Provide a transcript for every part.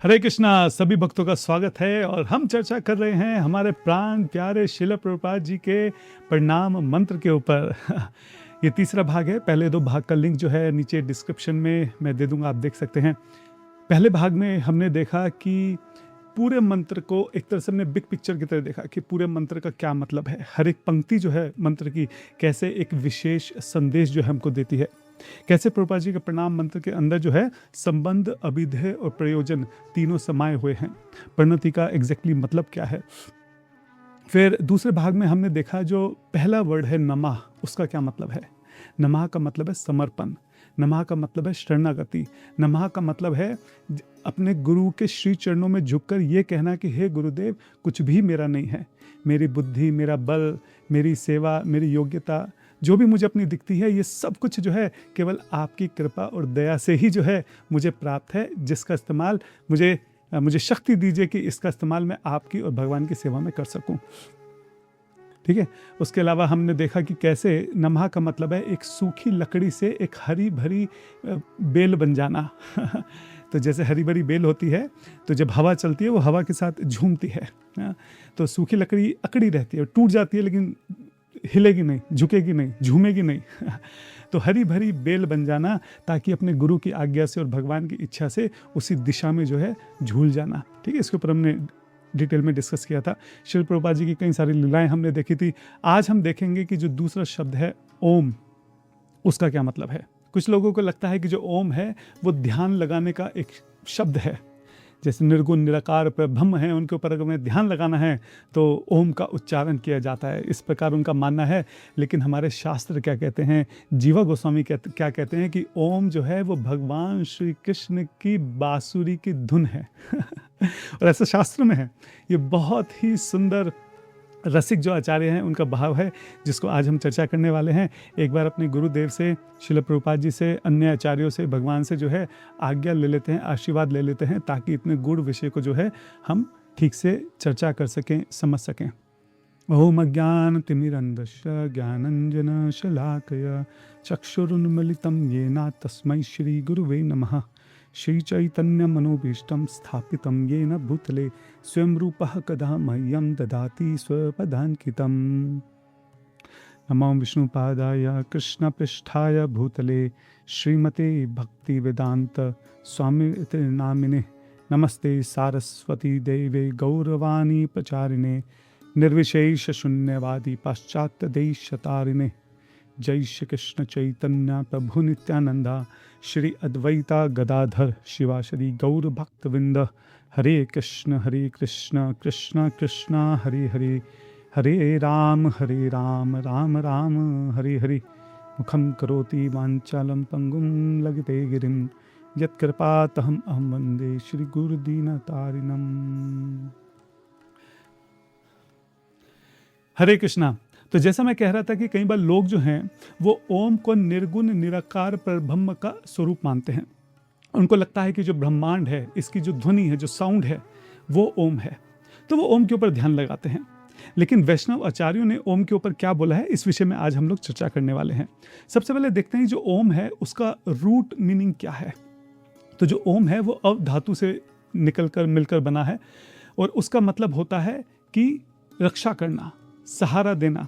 हरे कृष्णा। सभी भक्तों का स्वागत है और हम चर्चा कर रहे हैं हमारे प्राण प्यारे श्रील प्रभुपाद जी के प्रणाम मंत्र के ऊपर। ये तीसरा भाग है। पहले दो भाग का लिंक जो है नीचे डिस्क्रिप्शन में मैं दे दूंगा, आप देख सकते हैं। पहले भाग में हमने देखा कि पूरे मंत्र को एक तरह से हमने बिग पिक्चर की तरह देखा कि पूरे मंत्र का क्या मतलब है, हर एक पंक्ति जो है मंत्र की कैसे एक विशेष संदेश जो है हमको देती है, कैसे प्रभुपाद जी के प्रणाम मंत्र के अंदर जो है संबंध, अभिधेय और प्रयोजन तीनों समाये हुए हैं। परिणति का एग्जैक्टली मतलब क्या है। फिर दूसरे भाग में हमने देखा जो पहला वर्ड है नमः, उसका क्या मतलब है। नमः का मतलब है समर्पण, नमः का मतलब है शरणागति, नमः का मतलब है अपने गुरु के श्री चरणों में झुककर ये कहना कि हे गुरुदेव, कुछ भी मेरा नहीं है, मेरी बुद्धि, मेरा बल, मेरी सेवा, मेरी योग्यता जो भी मुझे अपनी दिखती है, ये सब कुछ जो है केवल आपकी कृपा और दया से ही जो है मुझे प्राप्त है, जिसका इस्तेमाल मुझे शक्ति दीजिए कि इसका इस्तेमाल मैं आपकी और भगवान की सेवा में कर सकूं। ठीक है। उसके अलावा हमने देखा कि कैसे नमः का मतलब है एक सूखी लकड़ी से एक हरी भरी बेल बन जाना। तो जैसे हरी भरी बेल होती है तो जब हवा चलती है वो हवा के साथ झूमती है। तो सूखी लकड़ी अकड़ी रहती है, टूट जाती है लेकिन हिलेगी नहीं, झुकेगी नहीं, झूमेगी नहीं। तो हरी भरी बेल बन जाना ताकि अपने गुरु की आज्ञा से और भगवान की इच्छा से उसी दिशा में जो है झूल जाना। ठीक है। इसके ऊपर हमने डिटेल में डिस्कस किया था। श्रील प्रभुपाद जी की कई सारी लीलाएं हमने देखी थी। आज हम देखेंगे कि जो दूसरा शब्द है ओम, उसका क्या मतलब है। कुछ लोगों को लगता है कि जो ओम है वो ध्यान लगाने का एक शब्द है, जैसे निर्गुण निराकार पर ब्रह्म है, उनके ऊपर अगर हमें ध्यान लगाना है तो ओम का उच्चारण किया जाता है, इस प्रकार उनका मानना है। लेकिन हमारे शास्त्र क्या कहते हैं, जीवा गोस्वामी क्या कहते हैं कि ओम जो है वो भगवान श्री कृष्ण की बांसुरी की धुन है। और ऐसा शास्त्र में है। ये बहुत ही सुंदर रसिक जो आचार्य हैं उनका भाव है, जिसको आज हम चर्चा करने वाले हैं। एक बार अपने गुरुदेव से, श्रील प्रभुपाद जी से, अन्य आचार्यों से, भगवान से जो है आज्ञा ले लेते हैं, आशीर्वाद ले लेते हैं, ताकि इतने गूढ़ विषय को जो है हम ठीक से चर्चा कर सकें, समझ सकें। ओम अज्ञान तिमिरन्धस्य ज्ञानंजन शलाकया चक्षुरुन्मिलितं येन तस्मै श्री गुरुवे नमः। श्री चैतन्य मनोभीष्टं स्थापितं येन भूतले स्वयं रूपः कदा मह्यं ददाति स्वपदान्कितं। नमो विष्णुपादाय कृष्णपृष्ठाय भूतले श्रीमते भक्तिवेदांत स्वामिते नामिने। नमस्ते सारस्वती देवे गौरवाणी प्रचारिणे निर्विशेष शून्यवादी पाश्चात्य देशतारिणे। जय श्री कृष्ण चैतन्य प्रभु नित्यानंदा श्री अद्वैता गदाधर शिवाश्री गौर भक्तवृंद। हरे कृष्ण कृष्ण कृष्ण हरे हरे, हरे राम राम राम हरे हरे। मुखं करोति वाञ्छालं पंगुं लगिते गिरिं यत्कृपातहं अहं वन्दे श्री गुरुदीनतारिणम्। हरे कृष्णा। तो जैसा मैं कह रहा था कि कई बार लोग जो हैं वो ओम को निर्गुण निराकार परब्रह्म का स्वरूप मानते हैं। उनको लगता है कि जो ब्रह्मांड है, इसकी जो ध्वनि है, जो साउंड है, वो ओम है, तो वो ओम के ऊपर ध्यान लगाते हैं। लेकिन वैष्णव आचार्यों ने ओम के ऊपर क्या बोला है, इस विषय में आज हम लोग चर्चा करने वाले हैं। सबसे पहले देखते हैं जो ओम है उसका रूट मीनिंग क्या है। तो जो ओम है वो अव धातु से निकलकर मिलकर बना है और उसका मतलब होता है कि रक्षा करना, सहारा देना,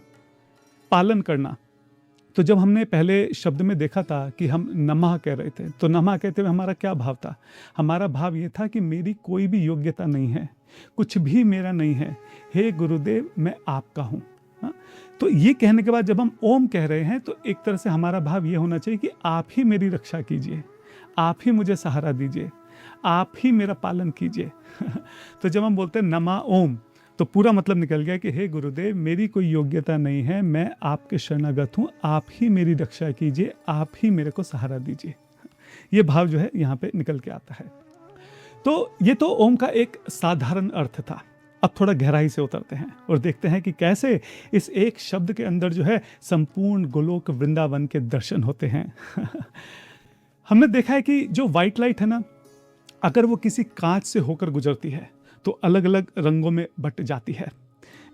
पालन करना। तो जब हमने पहले शब्द में देखा था कि हम नमः कह रहे थे, तो नमः कहते हुए हमारा क्या भाव था। हमारा भाव ये था कि मेरी कोई भी योग्यता नहीं है, कुछ भी मेरा नहीं है, हे गुरुदेव मैं आपका हूँ। तो ये कहने के बाद जब हम ओम कह रहे हैं तो एक तरह से हमारा भाव ये होना चाहिए कि आप ही मेरी रक्षा कीजिए, आप ही मुझे सहारा दीजिए, आप ही मेरा पालन कीजिए। तो जब हम बोलते हैं नमः ओम, तो पूरा मतलब निकल गया कि हे गुरुदेव मेरी कोई योग्यता नहीं है, मैं आपके शरणागत हूँ, आप ही मेरी रक्षा कीजिए, आप ही मेरे को सहारा दीजिए। ये भाव जो है यहाँ पे निकल के आता है। तो ये तो ओम का एक साधारण अर्थ था। अब थोड़ा गहराई से उतरते हैं और देखते हैं कि कैसे इस एक शब्द के अंदर जो है संपूर्ण गोलोक वृंदावन के दर्शन होते हैं। हमने देखा है कि जो व्हाइट लाइट है ना, अगर वो किसी कांच से होकर गुजरती है तो अलग अलग रंगों में बट जाती है।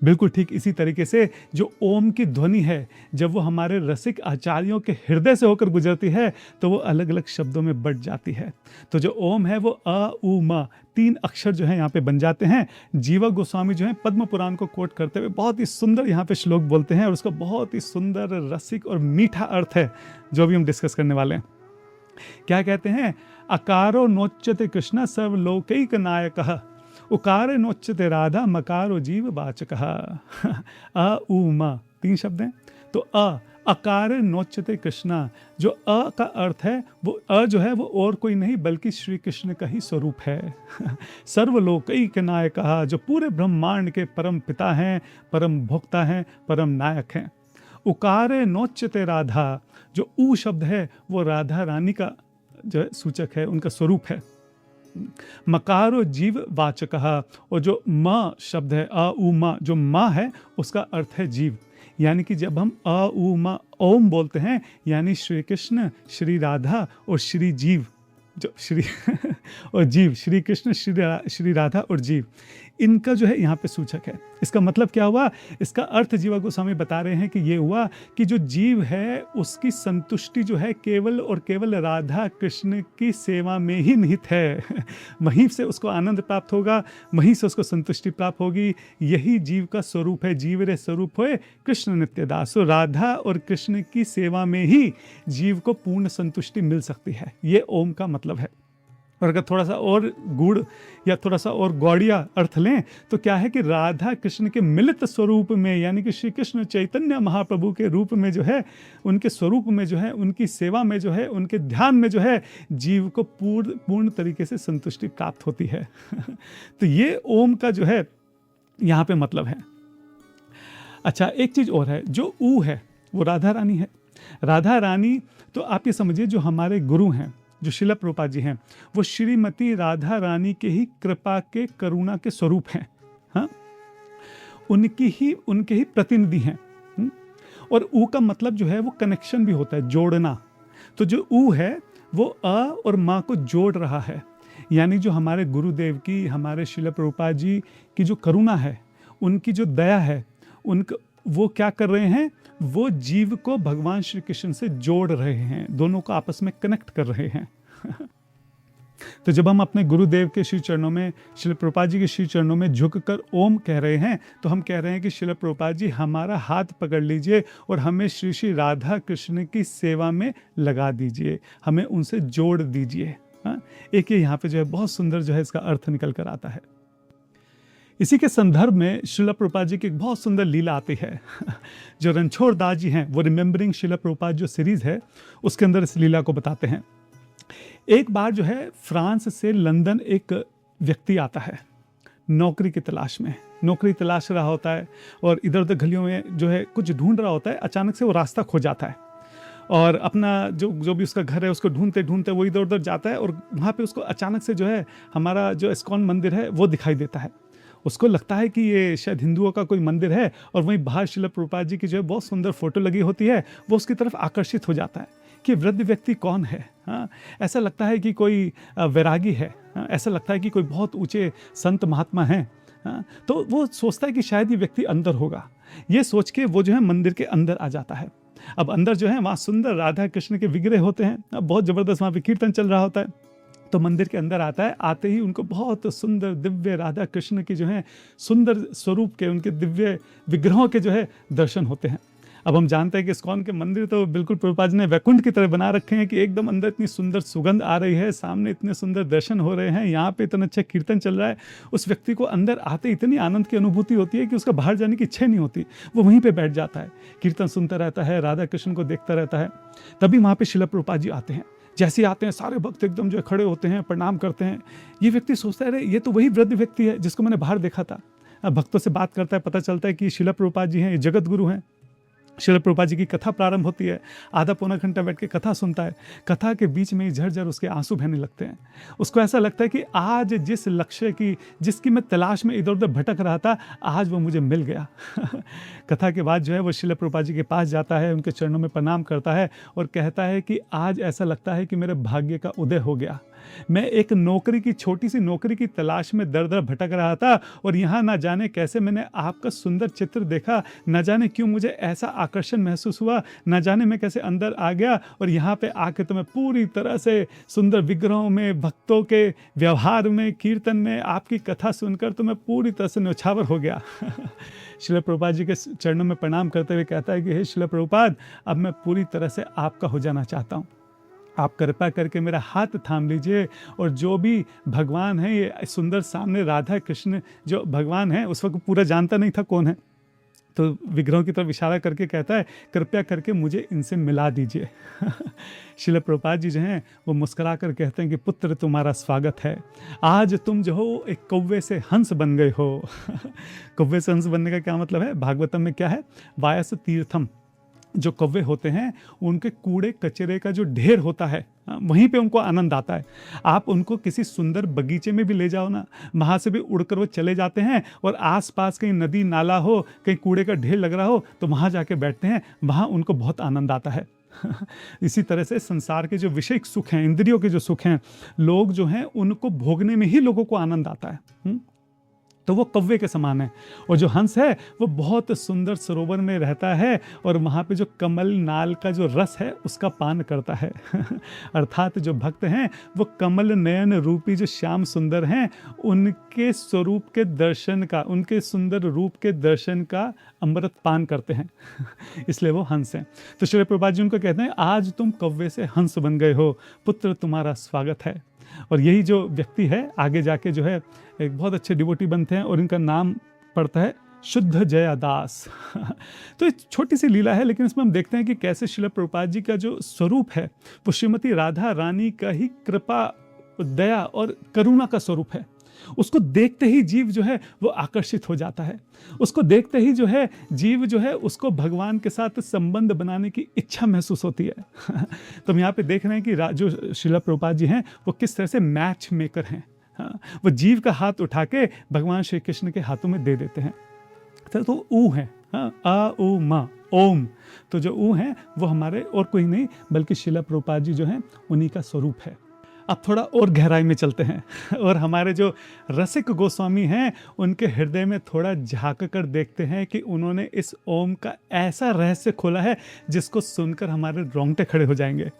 बिल्कुल ठीक इसी तरीके से जो ओम की ध्वनि है, जब वो हमारे रसिक आचार्यों के हृदय से होकर गुजरती है तो वो अलग अलग शब्दों में बट जाती है। तो जो ओम है वो अ उ म 3 अक्षर जो है यहाँ पे बन जाते हैं। जीवा गोस्वामी जो है पद्म पुराण को कोट करते हुए बहुत ही सुंदर यहाँ पे श्लोक बोलते हैं और उसका बहुत ही सुंदर रसिक और मीठा अर्थ है जो भी हम डिस्कस करने वाले हैं। क्या कहते हैं? अकारो नोच्यते कृष्ण सर्वलोकैक नायकः, उकार नोच्यते राधा, मकारो जीव वाचकः। अ उ म 3 शब्द हैं। तो अकार नोच्यते कृष्णा, जो अ का अर्थ है वो अ जो है वो और कोई नहीं बल्कि श्री कृष्ण का ही स्वरूप है। सर्वलोकैक नायकः, जो पूरे ब्रह्मांड के परम पिता हैं, परम भोक्ता हैं, परम नायक हैं। उकारे नोच्यते राधा, जो ऊ शब्द है वो राधा रानी का जो है सूचक है, उनका स्वरूप है। मकारो जीव वाचकः, और जो म शब्द है अ उ म, जो म है उसका अर्थ है जीव। यानी कि जब हम अ उ म ओम बोलते हैं यानी श्री कृष्ण, श्री राधा और श्री जीव, जो श्री और जीव, श्री कृष्ण, श्री राधा और जीव, इनका जो है यहाँ पे सूचक है। इसका मतलब क्या हुआ? इसका अर्थ जीवा गोस्वामी बता रहे हैं कि ये हुआ कि जो जीव है उसकी संतुष्टि जो है केवल और केवल राधा कृष्ण की सेवा में ही निहित है। वहीं से उसको आनंद प्राप्त होगा, वहीं से उसको संतुष्टि प्राप्त होगी। यही जीव का स्वरूप है। जीव रे स्वरूप होए कृष्ण नित्य दास। तो राधा और कृष्ण की सेवा में ही जीव को पूर्ण संतुष्टि मिल सकती है। ये ओम का मतलब है। और अगर थोड़ा सा और गूढ़ या थोड़ा सा और गौड़िया अर्थ लें तो क्या है कि राधा कृष्ण के मिलित स्वरूप में, यानी कि श्री कृष्ण चैतन्य महाप्रभु के रूप में जो है, उनके स्वरूप में जो है, उनकी सेवा में जो है, उनके ध्यान में जो है, जीव को पूर्ण तरीके से संतुष्टि प्राप्त होती है। तो ये ओम का जो है यहाँ पे मतलब है। अच्छा, एक चीज़ और है, जो ऊ है वो राधा रानी है। राधा रानी तो आप ये समझिए जो हमारे गुरु हैं, जो शिला प्रभुपाद जी हैं, वो श्रीमती राधा रानी के ही कृपा के करुणा के स्वरूप हैं। हाँ, उनके ही प्रतिनिधि हैं। और ऊ का मतलब जो है वो कनेक्शन भी होता है, जोड़ना। तो जो ऊ है वो अ और माँ को जोड़ रहा है। यानी जो हमारे गुरुदेव की, हमारे शिला प्रभुपाद जी की जो करुणा है, उनकी जो दया है, वो क्या कर रहे हैं? वो जीव को भगवान श्री कृष्ण से जोड़ रहे हैं, दोनों को आपस में कनेक्ट कर रहे हैं। तो जब हम अपने गुरुदेव के श्री चरणों में, शिला प्रभुपाद जी के श्री चरणों में झुककर ओम कह रहे हैं, तो हम कह रहे हैं कि शिला प्रभुपाद जी हमारा हाथ पकड़ लीजिए और हमें श्री श्री राधा कृष्ण की सेवा में लगा दीजिए, हमें उनसे जोड़ दीजिए। एक ये यहाँ पे जो है बहुत सुंदर जो है इसका अर्थ निकल कर आता है। इसी के संदर्भ में शिला प्रभुपाद जी की एक बहुत सुंदर लीला आती है। जो रणछोड़ दास जी हैं, वो रिमेंबरिंग शिला प्रभुपाद जो सीरीज है उसके अंदर इस लीला को बताते हैं। एक बार जो है फ्रांस से लंदन एक व्यक्ति आता है नौकरी की तलाश में, नौकरी तलाश रहा होता है और इधर उधर गलियों में जो है कुछ ढूंढ रहा होता है। अचानक से वो रास्ता खो जाता है और अपना जो भी उसका घर है उसको ढूंढते ढूंढते वो इधर उधर जाता है और वहाँ पे उसको अचानक से जो है हमारा जो इस्कॉन मंदिर है वो दिखाई देता है। उसको लगता है कि ये शायद हिंदुओं का कोई मंदिर है और वहीं बाहर शिला प्रभुपाद जी की जो है बहुत सुंदर फोटो लगी होती है। वो उसकी तरफ आकर्षित हो जाता है कि वृद्ध व्यक्ति कौन है। हाँ, ऐसा लगता है कि कोई वैरागी है। हाँ, ऐसा लगता है कि कोई बहुत ऊंचे संत महात्मा हैं। हाँ, तो वो सोचता है कि शायद ये व्यक्ति अंदर होगा। ये सोच के वो जो है मंदिर के अंदर आ जाता है। अब अंदर जो है वहाँ सुंदर राधा कृष्ण के विग्रह होते हैं। अब बहुत ज़बरदस्त वहाँ पे कीर्तन चल रहा होता है। तो मंदिर के अंदर आता है। आते ही उनको बहुत सुंदर दिव्य राधा कृष्ण की जो है सुंदर स्वरूप के, उनके दिव्य विग्रहों के जो है दर्शन होते हैं। अब हम जानते हैं कि इस्कॉन के मंदिर तो बिल्कुल प्रभुपाद जी ने वैकुंठ की तरह बना रखे हैं कि एकदम अंदर इतनी सुंदर सुगंध आ रही है, सामने इतने सुंदर दर्शन हो रहे हैं, यहाँ पे इतना अच्छा कीर्तन चल रहा है। उस व्यक्ति को अंदर आते इतनी आनंद की अनुभूति होती है कि उसका बाहर जाने की इच्छा नहीं होती। वो वहीं पर बैठ जाता है, कीर्तन सुनता रहता है, राधा कृष्ण को देखता रहता है। तभी वहाँ पर शिला प्रभुपाद जी आते हैं। जैसे आते हैं सारे भक्त एकदम जो खड़े होते हैं, प्रणाम करते हैं। ये व्यक्ति सोचता है अरे ये तो वही वृद्ध व्यक्ति है जिसको मैंने बाहर देखा था। अब भक्तों से बात करता है, पता चलता है कि शिला प्रभुपाद जी हैं, ये जगत गुरु हैं। शिला प्रभुपाद जी की कथा प्रारंभ होती है। आधा पौना घंटा बैठ के कथा सुनता है। कथा के बीच में ही झरझर उसके आंसू बहने लगते हैं। उसको ऐसा लगता है कि आज जिस लक्ष्य की, जिसकी मैं तलाश में इधर उधर भटक रहा था, आज वो मुझे मिल गया। कथा के बाद जो है वो शिला प्रभुपाद जी के पास जाता है, उनके चरणों में प्रणाम करता है और कहता है कि आज ऐसा लगता है कि मेरे भाग्य का उदय हो गया। मैं एक नौकरी की, छोटी सी नौकरी की तलाश में दर दर भटक रहा था और यहाँ ना जाने कैसे मैंने आपका सुंदर चित्र देखा, न जाने क्यों मुझे ऐसा आकर्षण महसूस हुआ, न जाने मैं कैसे अंदर आ गया और यहाँ पे आके तो मैं पूरी तरह से सुंदर विग्रहों में, भक्तों के व्यवहार में, कीर्तन में, आपकी कथा सुनकर तो मैं पूरी तरह से न्यौछावर हो गया। श्रील प्रभुपाद जी के चरणों में प्रणाम करते हुए कहता है कि हे श्रील प्रभुपाद, अब मैं पूरी तरह से आपका हो जाना चाहता हूँ। आप कृपा करके मेरा हाथ थाम लीजिए और जो भी भगवान है, ये सुंदर सामने राधा कृष्ण जो भगवान है, उस वक्त पूरा जानता नहीं था कौन है, तो विग्रहों की तरफ इशारा करके कहता है कृपया करके मुझे इनसे मिला दीजिए। श्रील प्रभुपाद जी जो हैं वो मुस्कुरा कर कहते हैं कि पुत्र तुम्हारा स्वागत है, आज तुम जो हो एक कौवे से हंस बन गए हो। कौवे से हंस बनने का क्या मतलब है? भागवतम में क्या है? वायस तीर्थम, जो कौवे होते हैं उनके कूड़े कचरे का जो ढेर होता है वहीं पे उनको आनंद आता है। आप उनको किसी सुंदर बगीचे में भी ले जाओ ना, वहाँ से भी उड़कर वो चले जाते हैं और आसपास कहीं नदी नाला हो, कहीं कूड़े का ढेर लग रहा हो तो वहाँ जाके बैठते हैं, वहाँ उनको बहुत आनंद आता है। इसी तरह से संसार के जो विषयिक सुख हैं, इंद्रियों के जो सुख हैं, लोग जो हैं उनको भोगने में ही लोगों को आनंद आता है। तो वो कौवे के समान है। और जो हंस है वो बहुत सुंदर सरोवर में रहता है और वहाँ पे जो कमल नाल का जो रस है उसका पान करता है। अर्थात जो भक्त हैं वो कमल नयन रूपी जो श्याम सुंदर हैं उनके स्वरूप के दर्शन का, उनके सुंदर रूप के दर्शन का अमृत पान करते हैं। इसलिए वो हंस हैं। तो श्री प्रभुपाद जी उनको कहते हैं आज तुम कौवे से हंस बन गए हो, पुत्र तुम्हारा स्वागत है। और यही जो व्यक्ति है आगे जाके जो है एक बहुत अच्छे डिवोटी बनते हैं और इनका नाम पड़ता है शुद्ध जयादास। तो एक छोटी सी लीला है लेकिन इसमें हम देखते हैं कि कैसे श्रील प्रभुपाद जी का जो स्वरूप है वो श्रीमती राधा रानी का ही कृपा, दया और करुणा का स्वरूप है। उसको देखते ही जीव जो है वो आकर्षित हो जाता है, उसको देखते ही जो है जीव जो है उसको भगवान के साथ संबंध बनाने की इच्छा महसूस होती है। तो हम यहाँ पे देख रहे हैं कि जो श्रील प्रभुपाद जी हैं वो किस तरह से मैच मेकर हैं। वो जीव का हाथ उठा के भगवान श्री कृष्ण के हाथों में दे देते हैं। तो ऊ है, आ ऊ मा ओम, तो जो ऊ है वो हमारे और कोई नहीं बल्कि श्रील प्रभुपाद जी जो हैं उन्हीं का स्वरूप है। अब थोड़ा और गहराई में चलते हैं और हमारे जो रसिक गोस्वामी हैं उनके हृदय में थोड़ा झांक कर देखते हैं कि उन्होंने इस ओम का ऐसा रहस्य खोला है जिसको सुनकर हमारे रोंगटे खड़े हो जाएंगे।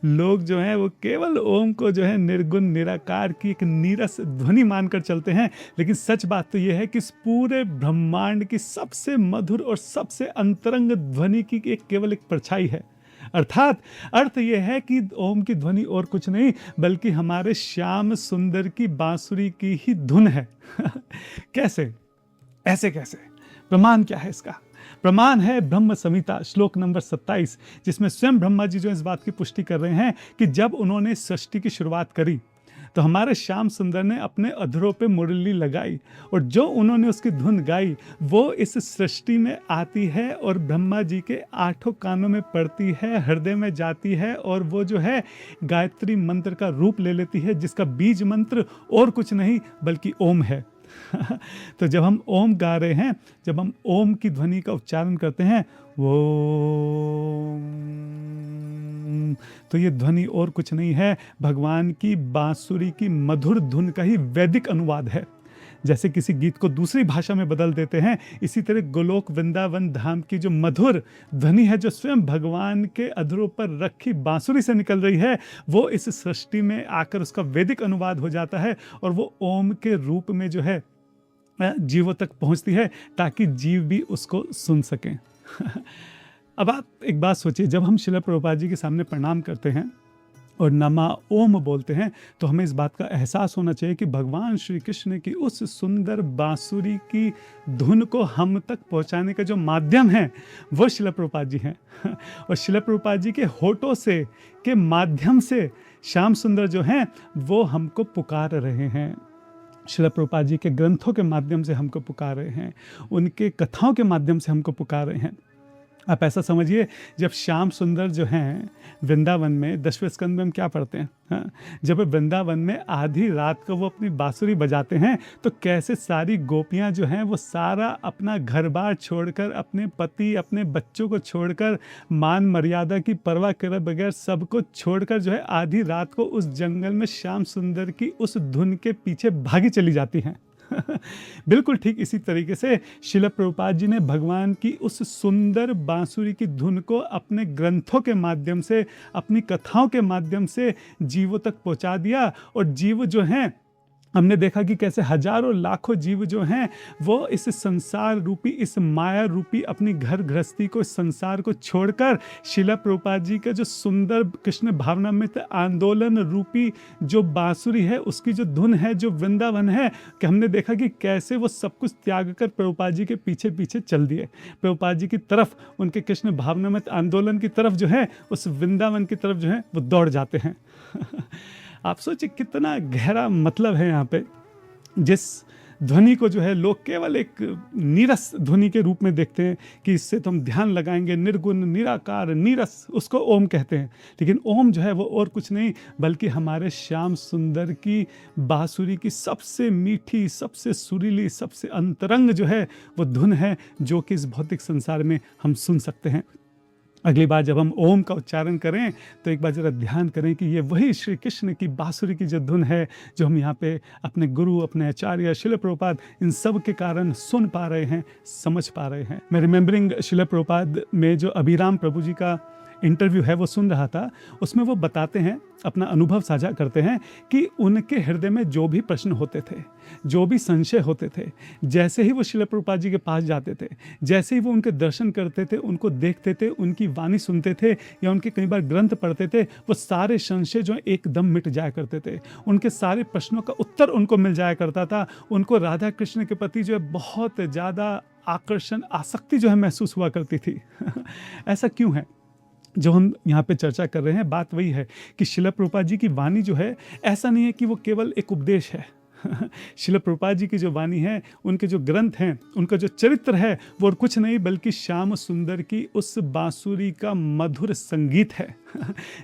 लोग जो हैं वो केवल ओम को जो है निर्गुण निराकार की एक नीरस ध्वनि मानकर चलते हैं, लेकिन सच बात तो ये है कि इस पूरे ब्रह्मांड की सबसे मधुर और सबसे अंतरंग ध्वनि की एक केवल एक परछाई है। अर्थात अर्थ यह है कि ओम की ध्वनि और कुछ नहीं बल्कि हमारे श्याम सुंदर की बांसुरी की ही धुन है। कैसे? ऐसे कैसे? प्रमाण क्या है इसका? प्रमाण है ब्रह्म संहिता श्लोक नंबर 27, जिसमें स्वयं ब्रह्मा जी जो इस बात की पुष्टि कर रहे हैं कि जब उन्होंने सृष्टि की शुरुआत करी तो हमारे श्याम सुंदर ने अपने अधरों पे मुरली लगाई और जो उन्होंने उसकी धुन गाई वो इस सृष्टि में आती है और ब्रह्मा जी के 8 कानों में पड़ती है, हृदय में जाती है और वो जो है गायत्री मंत्र का रूप ले लेती है, जिसका बीज मंत्र और कुछ नहीं बल्कि ओम है। तो जब हम ओम गा रहे हैं, जब हम ओम की ध्वनि का उच्चारण करते हैं वो, तो ये ध्वनि और कुछ नहीं है, भगवान की बांसुरी की मधुर धुन का ही वैदिक अनुवाद है। जैसे किसी गीत को दूसरी भाषा में बदल देते हैं, इसी तरह गोलोक वृंदावन धाम की जो मधुर ध्वनि है जो स्वयं भगवान के अधरों पर रखी बांसुरी से निकल रही है, वो इस सृष्टि में आकर उसका वैदिक अनुवाद हो जाता है और वो ओम के रूप में जो है जीवों तक पहुंचती है ताकि जीव भी उसको सुन सकें। अब आप एक बात सोचिए, जब हम श्रील प्रभुपाद जी के सामने प्रणाम करते हैं और नमा ओम बोलते हैं तो हमें इस बात का एहसास होना चाहिए कि भगवान श्री कृष्ण की उस सुंदर बांसुरी की धुन को हम तक पहुंचाने का जो माध्यम है वो श्रील प्रभुपाद जी हैं। और श्रील प्रभुपाद जी के होठों से के माध्यम से श्याम सुंदर जो हैं वो हमको पुकार रहे हैं। श्रील प्रभुपाद जी के ग्रंथों के माध्यम से हमको पुकार रहे हैं, उनके कथाओं के माध्यम से हमको पुकार रहे हैं। आप ऐसा समझिए, जब श्याम सुंदर जो हैं वृंदावन में, 10वें स्कंद में हम क्या पढ़ते हैं, हाँ, जब वो वृंदावन में आधी रात को वो अपनी बांसुरी बजाते हैं तो कैसे सारी गोपियां जो हैं वो सारा अपना घर बार छोड़कर, अपने पति अपने बच्चों को छोड़कर, मान मर्यादा की परवाह करे बगैर सबको छोड़कर जो है आधी रात को उस जंगल में श्याम सुंदर की उस धुन के पीछे भागी चली जाती हैं। बिल्कुल ठीक इसी तरीके से शिला प्रभुपाद जी ने भगवान की उस सुंदर बांसुरी की धुन को अपने ग्रंथों के माध्यम से, अपनी कथाओं के माध्यम से जीवों तक पहुंचा दिया। और जीव जो हैं, हमने देखा कि कैसे हजारों लाखों जीव जो हैं वो इस संसार रूपी, इस माया रूपी अपनी घर गृहस्थी को, इस संसार को छोड़कर शिला प्रभुपाद जी का जो सुंदर कृष्ण भावनामृत आंदोलन रूपी जो बांसुरी है, उसकी जो धुन है, जो वृंदावन है, कि हमने देखा कि कैसे वो सब कुछ त्याग कर प्रभुपाद जी के पीछे पीछे चल दिए, प्रभुपाद जी की तरफ, उनके कृष्ण भावनामृत आंदोलन की तरफ जो है, उस वृंदावन की तरफ जो है वो दौड़ जाते हैं। आप सोचिए कितना गहरा मतलब है यहाँ पे। जिस ध्वनि को जो है लोग केवल एक नीरस ध्वनि के रूप में देखते हैं कि इससे तो हम ध्यान लगाएंगे, निर्गुण निराकार नीरस, उसको ओम कहते हैं। लेकिन ओम जो है वो और कुछ नहीं बल्कि हमारे श्याम सुंदर की बांसुरी की सबसे मीठी, सबसे सुरीली, सबसे अंतरंग जो है वो धुन है, जो कि इस भौतिक संसार में हम सुन सकते हैं। अगली बार जब हम ओम का उच्चारण करें तो एक बार जरा ध्यान करें कि ये वही श्री कृष्ण की बांसुरी की जो धुन है, जो हम यहाँ पे अपने गुरु, अपने आचार्य शिला प्रभुपाद, इन सब के कारण सुन पा रहे हैं, समझ पा रहे हैं। मैं रिमेंबरिंग शिला प्रभुपाद में जो अभिराम प्रभु जी का इंटरव्यू है वो सुन रहा था, उसमें वो बताते हैं, अपना अनुभव साझा करते हैं कि उनके हृदय में जो भी प्रश्न होते थे, जो भी संशय होते थे, जैसे ही वो शिला प्रभुपाद जी के पास जाते थे, जैसे ही वो उनके दर्शन करते थे, उनको देखते थे, उनकी वाणी सुनते थे या उनके कई बार ग्रंथ पढ़ते थे, वो सारे संशय जो एकदम मिट जाया करते थे। उनके सारे प्रश्नों का उत्तर उनको मिल जाया करता था। उनको राधा कृष्ण के प्रति जो है बहुत ज़्यादा आकर्षण, आसक्ति जो है महसूस हुआ करती थी। ऐसा क्यों है? जो हम यहाँ पे चर्चा कर रहे हैं, बात वही है कि शिला प्रभुपाद जी की वाणी जो है, ऐसा नहीं है कि वो केवल एक उपदेश है। शिला प्रभुपाद जी की जो वाणी है, उनके जो ग्रंथ हैं, उनका जो चरित्र है, वो और कुछ नहीं बल्कि श्याम सुंदर की उस बांसुरी का मधुर संगीत है।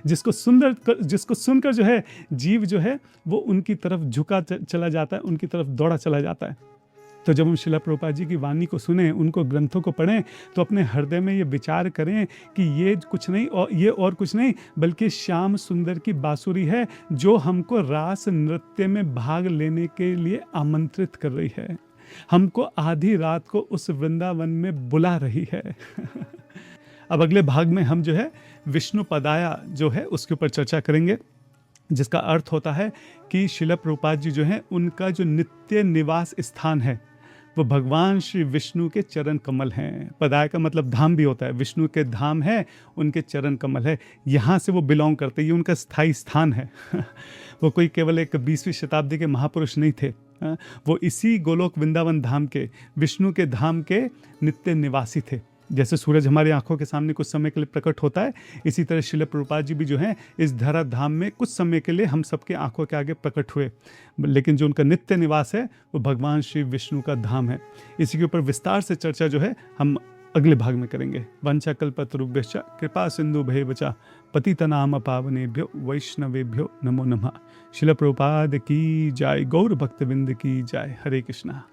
जिसको सुनकर जो है जीव जो है वो उनकी तरफ झुका चला जाता है, उनकी तरफ दौड़ा चला जाता है। तो जब हम शिला प्रभुपाद जी की वाणी को सुने, उनको ग्रंथों को पढ़ें, तो अपने हृदय में ये विचार करें कि ये कुछ नहीं और ये और कुछ नहीं बल्कि श्याम सुंदर की बांसुरी है, जो हमको रास नृत्य में भाग लेने के लिए आमंत्रित कर रही है, हमको आधी रात को उस वृंदावन में बुला रही है। अब अगले भाग में हम जो है विष्णु पदाया जो है उसके ऊपर चर्चा करेंगे, जिसका अर्थ होता है कि शिला प्रभुपाद जी जो हैं, उनका जो नित्य निवास स्थान है वो भगवान श्री विष्णु के चरण कमल हैं। पदाय का मतलब धाम भी होता है, विष्णु के धाम है, उनके चरण कमल है, यहाँ से वो बिलोंग करते, ये उनका स्थायी स्थान है। वो कोई केवल एक 20वीं शताब्दी के महापुरुष नहीं थे, वो इसी गोलोक वृंदावन धाम के, विष्णु के धाम के नित्य निवासी थे। जैसे सूरज हमारी आंखों के सामने कुछ समय के लिए प्रकट होता है, इसी तरह शिला प्रभुपाद जी भी जो हैं इस धरा धाम में कुछ समय के लिए हम सबके आंखों के आगे प्रकट हुए, लेकिन जो उनका नित्य निवास है वो भगवान श्री विष्णु का धाम है। इसी के ऊपर विस्तार से चर्चा जो है हम अगले भाग में करेंगे। वंशा कल्पतरुभ्यश्च कृपा सिंधु भैवच पतितनाम पावनेभ्यो वैष्णवेभ्यो नमो नमः। शिला प्रभुपाद की जय, गौर भक्तविंद की जय। हरे कृष्णा।